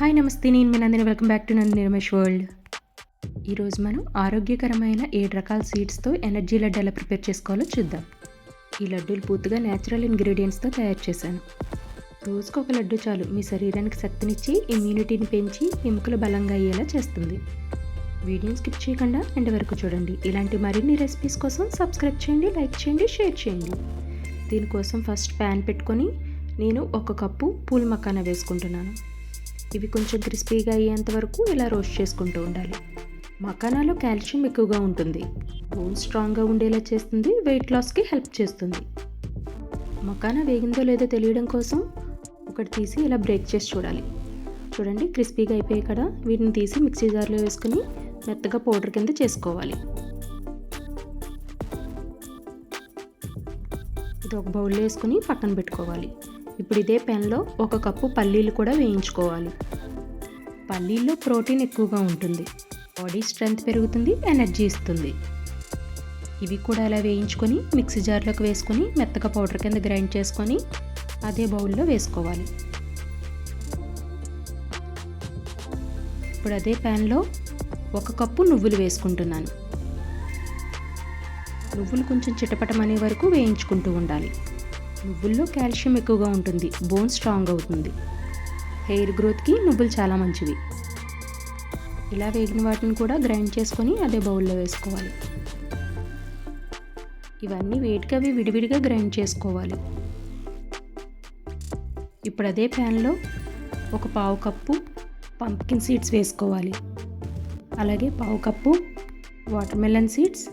Hi నమస్తే, నేను మీ Nandini. Welcome back to Nandini Ramesh world. ఈరోజు మనం ఆరోగ్యకరమైన 7 రకాల సీడ్స్తో ఎనర్జీ లడ్డు ఎలా ప్రిపేర్ చేసుకోవాలో చూద్దాం. ఈ లడ్డూలు పూర్తిగా న్యాచురల్ ఇంగ్రీడియంట్స్తో తయారు చేశాను. రోజుకు ఒక లడ్డు చాలు మీ శరీరానికి శక్తినిచ్చి, ఇమ్యూనిటీని పెంచి, ఎముకలు బలంగా అయ్యేలా చేస్తుంది. వీడియోని స్కిప్ చేయకుండా ఎండ్ వరకు చూడండి. ఇలాంటి మరిన్ని రెసిపీస్ కోసం సబ్స్క్రైబ్ చేయండి, లైక్ చేయండి, షేర్ చేయండి. దీనికోసం ఫస్ట్ ప్యాన్ పెట్టుకొని నేను 1 కప్పు పూల్ మకానా వేసుకుంటున్నాను. ఇవి కొంచెం క్రిస్పీగా అయ్యేంత వరకు ఇలా రోస్ట్ చేసుకుంటూ ఉండాలి. మకానాలో కాల్షియం ఎక్కువగా ఉంటుంది. బోన్ స్ట్రాంగ్గా ఉండేలా చేస్తుంది, వెయిట్ లాస్కి హెల్ప్ చేస్తుంది. మకానా వేగిందో లేదో తెలియడం కోసం ఒకటి తీసి ఇలా బ్రేక్ చేసి చూడాలి. చూడండి, క్రిస్పీగా అయిపోయాయి కదా. వీటిని తీసి మిక్సీ జార్లో వేసుకుని మెత్తగా పౌడర్ కింద చేసుకోవాలి. ఇది ఒక బౌల్లో వేసుకుని పక్కన పెట్టుకోవాలి. ఇప్పుడు ఇదే ప్యాన్లో 1 కప్పు పల్లీలు కూడా వేయించుకోవాలి. పల్లీల్లో ప్రోటీన్ ఎక్కువగా ఉంటుంది. బాడీ స్ట్రెంగ్త్ పెరుగుతుంది, ఎనర్జీ ఇస్తుంది. ఇవి కూడా అలా వేయించుకొని మిక్సీ జార్లోకి వేసుకొని మెత్తగా పౌడర్ కింద గ్రైండ్ చేసుకొని అదే బౌల్లో వేసుకోవాలి. ఇప్పుడు అదే ప్యాన్లో 1 కప్పు నువ్వులు వేసుకుంటున్నాను. నువ్వులు కొంచెం చిటపటమనే వరకు వేయించుకుంటూ ఉండాలి. నువ్వుల్లో కాల్షియం ఎక్కువగా ఉంటుంది, బోన్ స్ట్రాంగ్ అవుతుంది. హెయిర్ గ్రోత్కి నువ్వులు చాలా మంచివి. ఇలా వేగిన వాటిని కూడా గ్రైండ్ చేసుకొని అదే బౌల్లో వేసుకోవాలి. ఇవన్నీ వేడిగా విడివిడిగా గ్రైండ్ చేసుకోవాలి. ఇప్పుడు అదే ప్యాన్లో 1/4 కప్పు పంప్కిన్ సీడ్స్ వేసుకోవాలి. అలాగే 1/4 కప్పు వాటర్ మెలన్ సీడ్స్,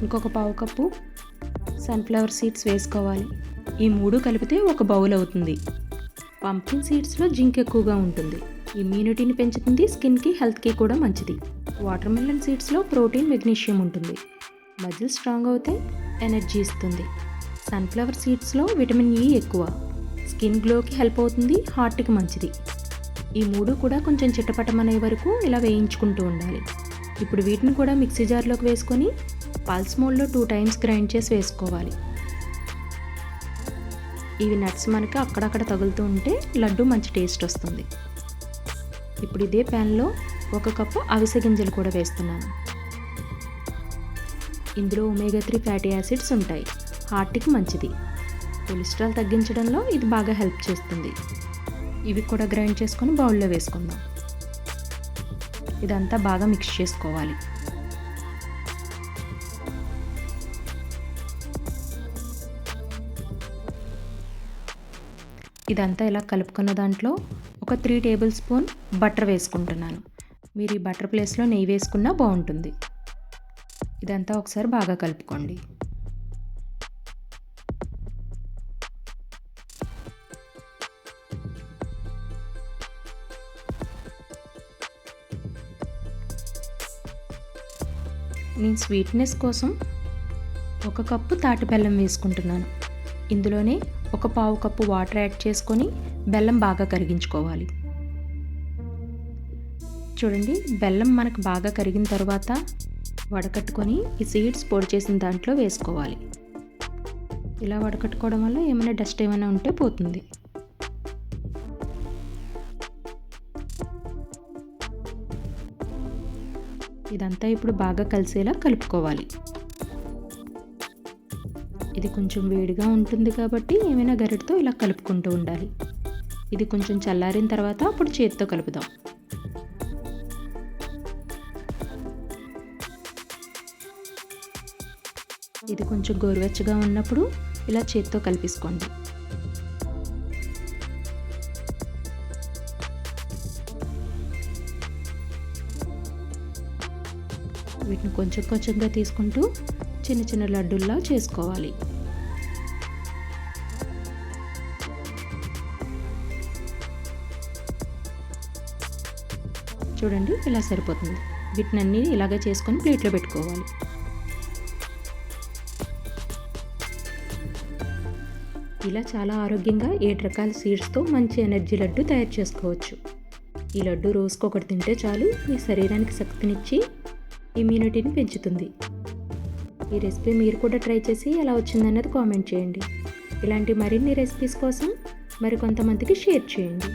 ఇంకొక 1/4 కప్పు సన్ఫ్లవర్ సీడ్స్ వేసుకోవాలి. ఈ 3 కలిపితే ఒక బౌల్ అవుతుంది. పంప్కిన్ సీడ్స్లో జింక్ ఎక్కువగా ఉంటుంది. ఇమ్యూనిటీని పెంచుతుంది, స్కిన్కి హెల్త్కి కూడా మంచిది. వాటర్ మెలన్ సీడ్స్లో ప్రోటీన్, మెగ్నీషియం ఉంటుంది. మజిల్ స్ట్రాంగ్ అవుతాయి, ఎనర్జీ ఇస్తుంది. సన్ఫ్లవర్ సీడ్స్లో విటమిన్ E ఎక్కువ, స్కిన్ గ్లోకి హెల్ప్ అవుతుంది, హార్ట్కి మంచిది. ఈ 3 కూడా కొంచెం చిట్టపటమనే వరకు ఇలా వేయించుకుంటూ ఉండాలి. ఇప్పుడు వీటిని కూడా మిక్సీ జార్లోకి వేసుకొని పల్స్ మోడ్లో 2 టైమ్స్ గ్రైండ్ చేసి వేసుకోవాలి. ఇవి నట్స్ మనకి అక్కడక్కడ తగులుతూ ఉంటే లడ్డు మంచి టేస్ట్ వస్తుంది. ఇప్పుడు ఇదే ప్యాన్లో 1 కప్పు అవిసె గింజలు కూడా వేస్తున్నాను. ఇందులో ఒమేగా 3 ఫ్యాటీ యాసిడ్స్ ఉంటాయి, హార్ట్కి మంచిది. కొలెస్ట్రాల్ తగ్గించడంలో ఇది బాగా హెల్ప్ చేస్తుంది. ఇవి కూడా గ్రైండ్ చేసుకొని బౌల్లో వేసుకుందాం. ఇదంతా బాగా మిక్స్ చేసుకోవాలి. ఇదంతా ఇలా కలుపుకున్న దాంట్లో ఒక 3 టేబుల్ స్పూన్ బటర్ వేసుకుంటున్నాను. మీరు ఈ బటర్ ప్లేస్లో నెయ్యి వేసుకున్నా బాగుంటుంది. ఇదంతా ఒకసారి బాగా కలుపుకోండి. నేను స్వీట్నెస్ కోసం 1 కప్పు తాటి బెల్లం వేసుకుంటున్నాను. ఇందులోనే 1/4 కప్పు వాటర్ యాడ్ చేసుకొని బెల్లం బాగా కరిగించుకోవాలి. చూడండి, బెల్లం మనకు బాగా కరిగిన తర్వాత వడకట్టుకొని ఈ సీడ్స్ పొడి చేసిన దాంట్లో వేసుకోవాలి. ఇలా వడకట్టుకోవడం వల్ల ఏమైనా డస్ట్ ఏమైనా ఉంటే పోతుంది. ఇదంతా ఇప్పుడు బాగా కలిసేలా కలుపుకోవాలి. ఇది కొంచెం వేడిగా ఉంటుంది కాబట్టి ఏమైనా గరిటతో ఇలా కలుపుకుంటూ ఉండాలి. ఇది కొంచెం చల్లారిన తర్వాత అప్పుడు చేతితో కలుపుదాం. ఇది కొంచెం గోరువెచ్చగా ఉన్నప్పుడు ఇలా చేతితో కలిపేసుకోండి. వీటిని కొంచెం కొంచెంగా తీసుకుంటూ చిన్న చిన్న లడ్డూల్లా చేసుకోవాలి. చూడండి, ఇలా సరిపోతుంది. వీటినన్నీ ఇలాగే చేసుకొని ప్లేట్లో పెట్టుకోవాలి. ఇలా చాలా ఆరోగ్యంగా 7 రకాల సీడ్స్తో మంచి ఎనర్జీ లడ్డు తయారు చేసుకోవచ్చు. ఈ లడ్డు రోజుకొకటి తింటే చాలు మీ శరీరానికి శక్తినిచ్చి ఇమ్యూనిటీని పెంచుతుంది. ఈ రెసిపీ మీరు కూడా ట్రై చేసి ఎలా వచ్చిందన్నది కామెంట్ చేయండి. ఇలాంటి మరిన్ని రెసిపీస్ కోసం మరికొంతమందికి షేర్ చేయండి.